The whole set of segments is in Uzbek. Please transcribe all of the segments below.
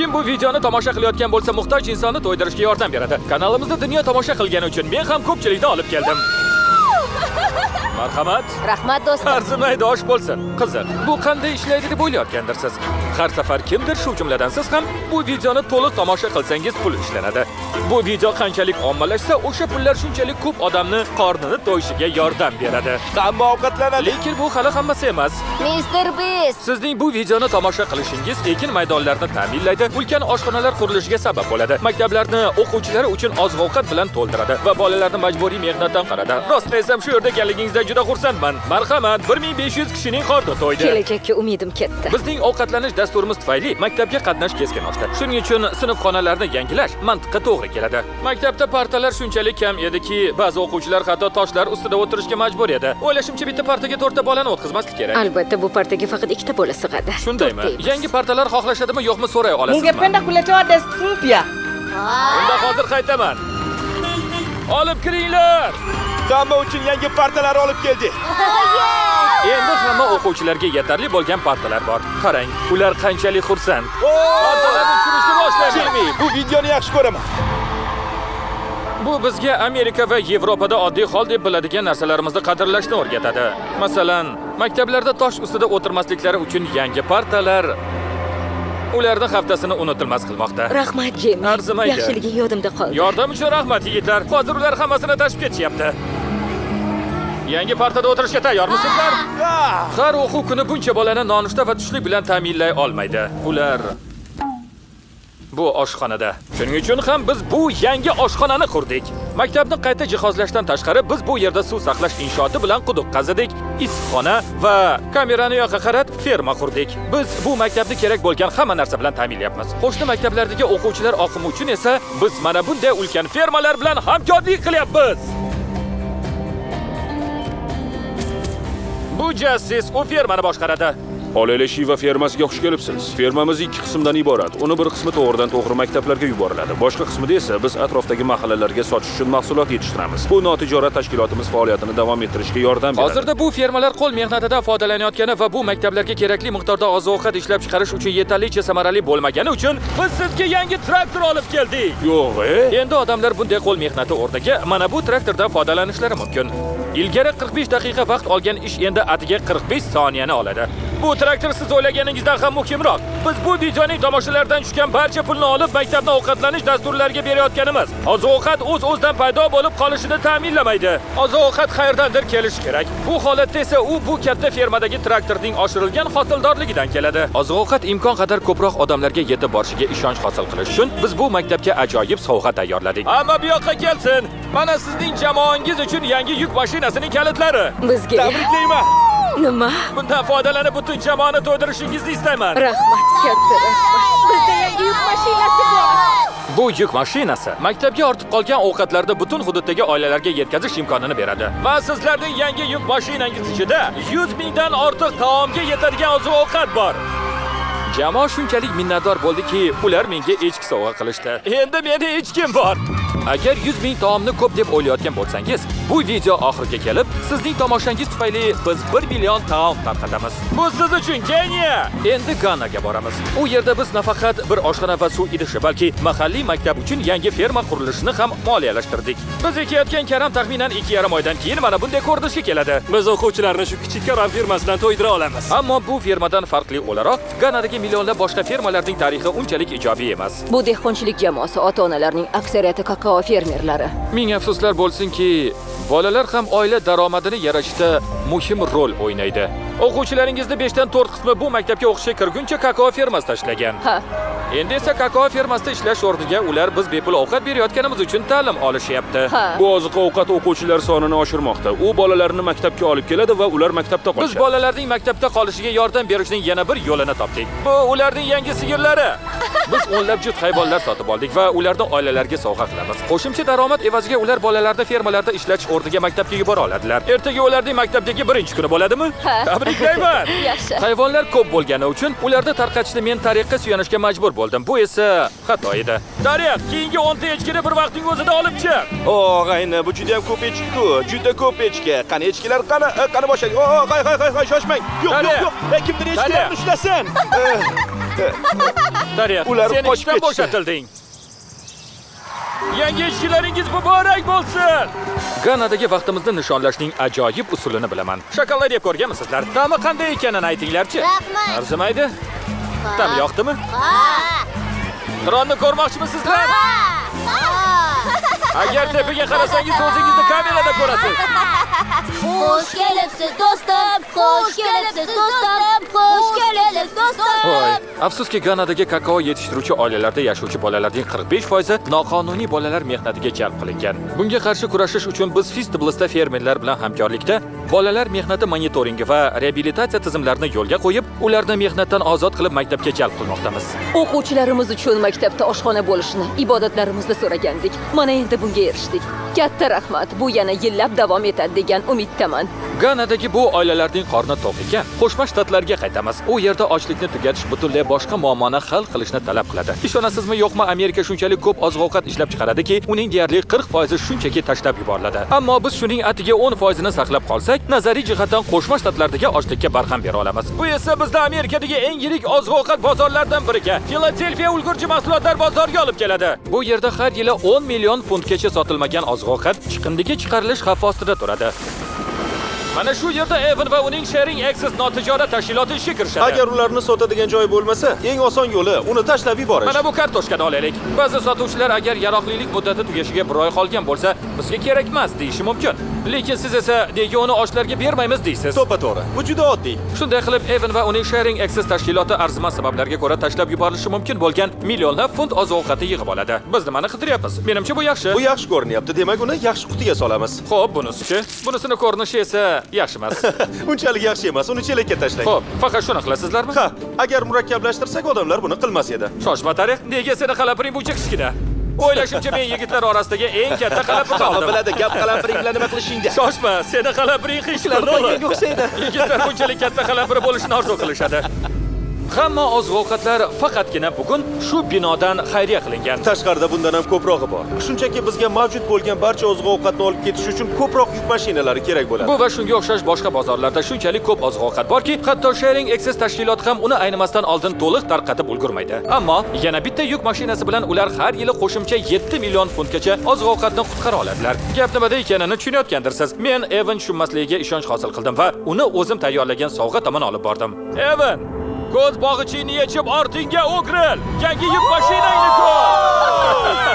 Kim bu videoni tomosha qilayotgan bo'lsa, muhtoj insonni to'ydirishga yordam beradi. Kanalimizda dunyo tomosha qilgani uchun men ham ko'pchilikni olib keldim. Marhamat. Rahmat do'stim. Arzimaydi osh bo'lsin. Qiziq. Bu qanday ishlaydi deb o'ylayotgandirsiz. Har safar kimdir, shu jumladan siz ham bu videoni to'liq tomosha qilsangiz pul ishlanadi. Bu video qanchalik ommalashsa, o'sha pullar shunchalik ko'p odamni qornini to'yishiga yordam beradi. Hamma ovqatlanadi. Lekin bu hali hammasi emas. Mr. Beast. Sizning bu videoni tomosha qilishingiz ekin maydonlarini ta'minlaydi, ulkan oshxonalar qurilishiga sabab bo'ladi. Maktablarni o'quvchilari uchun oziq-ovqat bilan to'ldiradi va bolalarni majburiy mehnatdan qaradi. Rost aytsam, shu yerda ekanligingizdan juda xursandman. Marhamat, 1500 kishining qorni to'ydi. Kelajakka umidim katta. Bizning ovqatlanish dasturimiz tufayli maktabga qatnash keskin oshdi. Shuning uchun sinf xonalarni yangilash mantiqqa to'g'ri keladi. Maktabda partalar shunchalik kam ediki, ba'zi o'quvchilar hatto toshlar ustida o'tirishga majbur edi. O'ylashimcha, bitta partaga 4 ta bolani o'tkazmaslik kerak. Albatta, bu partaga faqat 2 ta bola sig'adi. Shundaymi? Yangi partalar xohlashadimi, yo'qmi so'ray olasizmi? Ningependa kuletewa desk mpya? Unda hozir qaytaman. Olib kiringlar. Hamma uchun yangi partalar olib keldik. Endi hamma o'quvchilarga yetarli bo'lgan partalar bor. Qarang, ular qanchalik xursand. Partalarni tushirishni boshlaymiz. Jimmy, bu videoni yaxshi ko'raman. Bu bizga Amerika va Yevropada oddiy hol deb biladigan narsalarimizni qadrlashni o'rgatadi. Masalan, maktablarda tosh ustida o'tirmasliklari uchun yangi partalar ularning haftasini unutilmas qilmoqda. Rahmat, Jimmy. Arzimaydi. Yaxshiligi yodimda qoldi. Yordam uchun rahmat, yigitlar. Hozir ular hammasini tashib ketishyapti. Yangi partada o'tirishga tayyormisizlar? Har o'quv kuni buncha bolani nonushta va tushlik bilan ta'minlay olmaydi. Ular bu oshxonada. Shuning uchun ham biz bu yangi oshxonani qurdik. Maktabni qayta jihozlashdan tashqari biz bu yerda suv saqlash inshooti bilan quduq qazidik, issiqxona va kamerani yoqqa qarab ferma qurdik. Biz bu maktabda kerak bo'lgan hamma narsa bilan ta'minlayapmiz. Qo'shni maktablardagi o'quvchilar oqimi uchun esa biz mana bunday ulkan fermalar bilan hamkorlik qilyapmiz. Bu Jassis u fermani boshqaradi. Olele Shiva fermasiga xush kelibsiz. Fermamiz 2 qismdan iborat. Uni bir qismi to'g'ridan to'g'ri maktablarga yuboriladi. Boshqa qismida esa biz atrofdagi mahallalarga sotish uchun mahsulot yetishtiramiz. Bu notijorat tashkilotimiz faoliyatini davom ettirishga yordam beradi. Hozirda bu fermalar qo'l mehnatidan foydalanayotgani va bu maktablarga kerakli miqdorda oziq-ovqat ishlab chiqarish uchun yetarlicha samarali bo'lmagani uchun biz sizga yangi traktor olib keldik. Yo'q, Endi odamlar bunday qo'l mehnati o'rniga mana bu traktordan foydalanishlari mumkin. Ilgari 45 daqiqa vaqt olgan ish endi atiga 45 soniyani oladi. Bu traktor siz o'ylaganingizdan ham muhimroq. Biz bu videoning tomoshalaridan tushgan barcha pulni olib maktabda ovqatlanish dasturlariga berayotganimiz. Oziq-ovqat o'z-o'zidan paydo bo'lib qolishini ta'minlamaydi. Oziq-ovqat qayerdandir kelishi kerak. Bu holatda esa u bu katta fermadagi traktorning oshirilgan hosildorligidan keladi. Oziq-ovqat imkon qadar ko'proq odamlarga yetib borishiga ishonch hosil qilish uchun biz bu maktabga ajoyib sovg'a tayyorladik. Hamma bu yoqqa kelsin. Mana sizning jamoangiz uchun yangi yuk mashinasining kalitlari. Bizga Tabriklayman. nima? Bundan foydalanib butun jamoani to'ydirishingizni istayman. Rahmat, katta rahmat. Bizda yangi yuk mashinasi bor. Bu yuk mashinasi maktabga ortib qolgan ovqatlarni butun hududdagi oilalarga yetkazish imkonini beradi. Va sizlarning yangi yuk mashinangiz ichida 100 mingdan ortiq taomga yetadigan oziq-ovqat bor. Jamoa shunchalik minnatdor bo'ldiki, ular menga echki sovg'a qilishdi. Endi meni echkim bor. Agar 100 ming taomni ko'p deb o'ylayotgan bo'lsangiz, bu video oxiriga kelib, sizning tomoshangiz tufayli biz 1 million taom tarqatamiz. Bu siz uchun geniya! Endi Ganaga boramiz. U yerda biz nafaqat bir oshxona va suv idishi, balki mahalliy maktab uchun yangi ferma qurilishini ham moliyalashtirdik. Biz ekayotgan karam taxminan 2,5 oydan keyin mana bunday ko'rinishga keladi. Biz o'quvchilarni shu kichik karam firmasidan to'ydira olamiz. Ammo bu fermadan farqli o'laroq, Ganadagi millionlab boshqa fermalarning tarixi unchalik ijobiy emas. Bu dehqonchilik jamoasi ota-onalarning aksariyati kakao fermerlari. Ming afsuslar bo'lsinki, bolalar ham oila daromadini yaratishda muhim rol o'ynaydi. O'quvchilaringizni 5 dan 4 qismi bu maktabga o'qishga kirguncha kakao fermasida ishlagan. Ha. Endi esa kakao fermasida ishlash o'rniga ular biz bepul ovqat berayotganimiz uchun ta'lim olishyapti. Ha. Bu oziq-ovqat o'quvchilar sonini oshirmoqda. U bolalarni maktabga olib keladi va ular maktabda Biz qolishadi. bolalarning maktabda qolishiga yordam berishning yana bir yo'lini topdik. Bu ularning yangi sigirlari. Biz o'nlab juft hayvonlar sotib oldik va ularni oilalariga sovg'a qilamiz. Qo'shimcha daromad evaziga ular bolalarni fermalarda ishlatish o'rniga maktabga yubora oladilar. Ertaga ularning maktabdagi birinchi kuni bo'ladimi? Ha. Tabriklayman. Yaxshi. Hayvonlar ko'p bo'lgani uchun ularni tarqatishni men Tariqqa suyanishga majbur bo'ldim. Bu esa xato edi. Tariq, keyingi 10 ta echkini bir vaqtning o'zida olib chiq. Og'ayni, bu juda ham ko'p echki-ku. Juda ko'p echki. Qani echkilar qani? Qani boshlang. Qo'y, shoshmang. Yo'q, yo'q, yo'q. Kimdir echkilarni ushlasin. Daryo, Ular sen qochib ishdan ketishdi. bo'shatilding. Yangi ishchilaringiz muborak bo'lsin. Ganadagi vaqtimizni nishonlashning ajoyib usulini bilaman. Shokolad yeb ko'rganmisizlar? Ta'mi qanday ekanini aytinglar-chi. Rahmat. Arzimaydi? Ta'm yoqdimi? Ha. Qironni ko'rmoqchimisizlar? Agar tepaga qarasangiz o'zingizni kamerada ko'rasiz. Xush kelibsiz do'stim, xush kelibsiz do'stim, xush kelibsiz do'stim. Voy, afsuski Ganadagi kakao yetishtiruvchi oilalarda yashovchi bolalarning 45% noqonuniy bolalar mehnatiga jalb qilingan. Bunga qarshi kurashish uchun biz Feastables'da fermerlar bilan hamkorlikda bolalar mehnati monitoringi va reabilitatsiya tizimlarini yo'lga qo'yib, ularni mehnatdan ozod qilib maktabga jalb qilmoqdamiz. O'quvchilarimiz uchun maktabda oshxona bo'lishini ibodatlarimizda so'ragandik. Mana endi bunga erishdik. Katta rahmat. Bu yana yillab davom etadi degan umiddaman. Ganadagi bu oilalarning qorni to'q ekan. Qo'shma Shtatlarga qaytamiz. U yerda ochlikni tugatish butunlay boshqa muammoni hal qilishni talab qiladi. Ishonasizmi, yo'qmi, Amerika shunchalik ko'p oziq-ovqat ishlab chiqaradiki, uning deyarli 40% shunchaki tashlab yuboriladi. Ammo biz shuning atiga 10% saqlab qolsak, nazariy jihatdan Qo'shma Shtatlardagi ochlikka barham bera olamiz. Bu esa bizni Amerikadagi eng yirik oziq-ovqat bozorlaridan biriga, Filadelfiya ulgurji mahsulotlar bozoriga olib keladi. Bu yerda har yili 10 million funtgacha sotilmagan oziq-ovqat chiqindiga chiqarilish xavfi ostida turadi. Mana shu yerda Evan va uning Sharing Access notijorat tashkiloti ishga kirishadi. Agar ularni sotadigan joy bo'lmasa, eng oson yo'li uni tashlab yuborish. Mana bu kartoshkani olaylik. Ba'zi sotuvchilar agar yaroqlilik muddati tugashiga 1 oy qolgan bo'lsa, bizga kerak emas deyishi mumkin. Lekin siz esa nega uni ochlarga bermaymiz deysiz. To'ppa-to'g'ri. Bu juda oddiy. Shunday qilib Evan va uning Sharing Access tashkiloti arzimas sabablarga ko'ra tashlab yuborilishi mumkin bo'lgan millionlab funt oziq-ovqatni yig'ib oladi. Biz nimani qidiryapmiz? Menimcha bu yaxshi. Bu yaxshi ko'rinyapti. Demak, uni yaxshi qutiga solamiz. Xo'p, bunisi-chi? Bunisini ko'rinishi esa yaxshi emas. Unchalik yaxshi emas. Uni chelakka tashlang. Xo'p, faqat shuni qilasizlarmi? Ha, agar murakkablashtirsak, odamlar buni qilmas edi. Shoshma Tariq, nega seni qalapiring buncha kichkina? O'ylashimcha men yigitlar orasidagi eng katta qalapir Hamma oldim. biladi gap qalampiring bilan nima qilishingda. Shoshma, seni qalapiring qiyshilarni o'xshaydi. Yigitlar bunchalik katta qalapir bo'lishini orzu qilishadi. Hamma oziq-ovqatlar faqatgina bugun shu binodan xayriya qilingan. Tashqarida bundan ham ko'prog'i bor. Shunchaki bizga mavjud bo'lgan barcha oziq-ovqatni olib ketish uchun ko'proq yuk mashinalari kerak bo'ladi. Bu va shunga o'xshash boshqa bozorlarda shunchalik ko'p oziq-ovqat borki, hatto Sharing Access tashkiloti ham uni aynimasdan oldin to'liq tarqatib ulgurmaydi. Ammo yana bitta yuk mashinasi bilan ular har yili qo'shimcha 7 million funtgacha oziq-ovqatni qutqara oladilar. Gap nimada ekanini tushunayotgandirsiz. Men Evan tushunmasligiga ishonch hosil qildim va uni o'zim tayyorlagan sovg'a tomon olib bordim. Evan, ko'z bog'ichingni yechib ortingga o'giril. Yangi yuk mashinangni ko'r.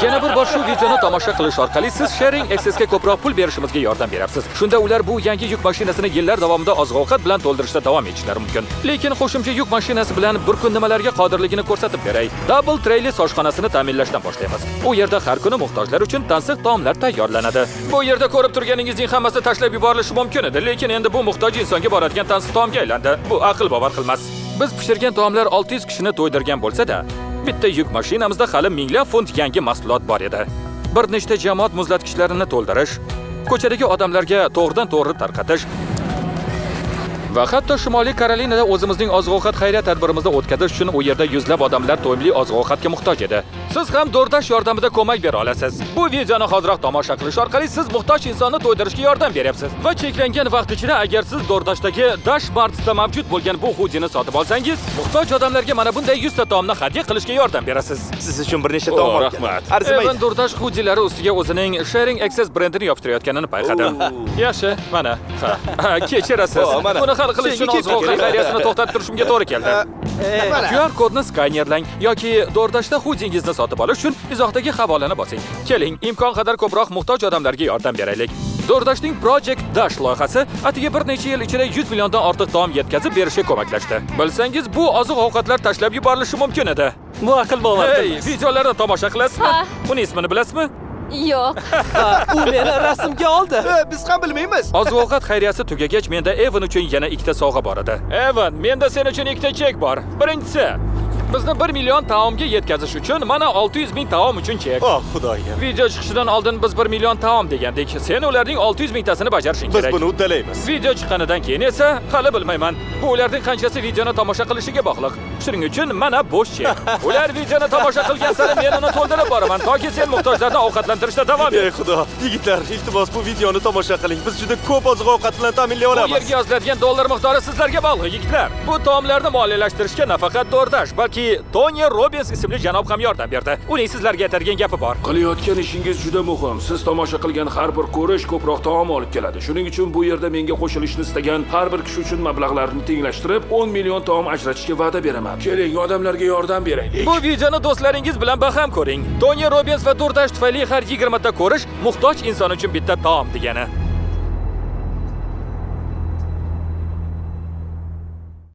Yana bir bor shu videoni tomosha qilish orqali siz Sharing Access'ga ko'proq pul berishimizga yordam berasiz. Shunda ular bu yangi yuk mashinasini yillar davomida oziq-ovqat bilan to'ldirishda davom etishlari mumkin. Lekin qo'shimcha yuk mashinasi bilan bir kun nimalarga qodirligini ko'rsatib beray. Double trayli oshxonasini ta'minlashdan boshlaymiz. U yerda har kuni muhtojlar uchun tansiq taomlar tayyorlanadi. Bu yerda ko'rib turganingizning hammasi tashlab yuborilishi mumkin edi, lekin endi bu muhtoj insonga boradigan tansiq taomga aylandi. Bu aql bovar qilmas. Biz pishirgan taomlar 600 kishini to'ydirgan bo'lsa-da, bitta yuk mashinamizda hali minglab funt yangi mahsulot bor edi. Bir nechta jamoat muzlatkichlarini to'ldirish, ko'chadagi odamlarga to'g'ridan-to'g'ri tarqatish va hatto Shimoliy Karolinada o'zimizning oziq-ovqat xayriya tadbirimizni o'tkazish uchun u yerda yuzlab odamlar to'yimli oziq-ovqatga muhtoj edi. Siz ham DoorDash yordamida ko'mak bera olasiz. Bu videoni hozirroq tomosha qilish orqali siz muhtoj insonni to'ydirishga yordam beryapsiz. Va cheklangan vaqt ichida agar siz DoorDash'dagi Dashmart'da mavjud bo'lgan bu hudini sotib olsangiz, muhtoj odamlarga mana bunday 100 ta taomni hadya qilishga yordam berasiz. Siz uchun bir nechta taom olib rahmat. Arzimaydi. Evan DoorDash hudilari ustiga o'zining Sharing Access brendini yopishtirayotganini payqadim. Yaxshi, mana. Ha, kechirasiz. Mana. Buni hal qilish uchun oziq-ovqat xayriyasini to'xtatib turishimga to'g'ri keldi. QR kodni skanerlang yoki DoorDash'da hudingizni sotib olish uchun izohdagi havolani bosing. Keling, imkon qadar ko'proq muhtoj odamlarga yordam beraylik. DoorDash'ning Project Dash loyihasi atigi bir necha yil ichida 100 milliondan ortiq taom yetkazib berishga ko'maklashdi. Bilsangiz, bu oziq-ovqatlar tashlab yuborilishi mumkin edi. Bu aql bovar Hey, qilmas. videolarni tomosha qilasizmi? Ha. Uning ismini bilasizmi? Yo'q. U meni rasmga oldi. Biz ham bilmaymiz. Oziq-ovqat xayriyasi tugagach, menda Evan uchun yana ikkita sovg'a bor edi. Evan, menda sen uchun ikkita chek bor. Birinchisi, Bizni 1 million taomga yetkazish uchun mana 600 ming taom uchun chek. Oh, xudoyim. Video chiqishidan oldin biz 1 million taom degandik. Sen ularning 600 mingtasini bajarishing Biz kerak. buni uddalaymiz. Video chiqqanidan keyin esa hali bilmayman. Bu ularning qanchasi videoni tomosha qilishiga bog'liq. Shuning uchun mana bo'sh chek. Ular videoni tomosha qilgan sari men uni to'ldirib boraman, toki sen muhtojlarni ovqatlantirishda davom et. Ey xudo, yigitlar, iltimos bu videoni tomosha qiling. Biz juda ko'p oziq-ovqat bilan ta'minlay Bu olamiz. yerga yoziladigan dollar miqdori sizlarga bog'liq, yigitlar. Bu taomlarni moliyalashtirishga nafaqat DoorDash, balki Tony Robbins ismli janob ham yordam berdi. Uning sizlarga aytadigan gapi bor. Qilayotgan ishingiz juda muhim. Siz tomosha qilgan har bir ko'rish ko'proq taom olib keladi. Shuning uchun bu yerda menga qo'shilishni istagan har bir kishi uchun mablag'larni tenglashtirib 10 million taom ajratishga va'da beraman. Keling, odamlarga yordam beraylik. Bu videoni do'stlaringiz bilan baham ko'ring. Tony Robbins va DoorDash tufayli har 20 ta ko'rish muhtoj inson uchun bitta taom degani.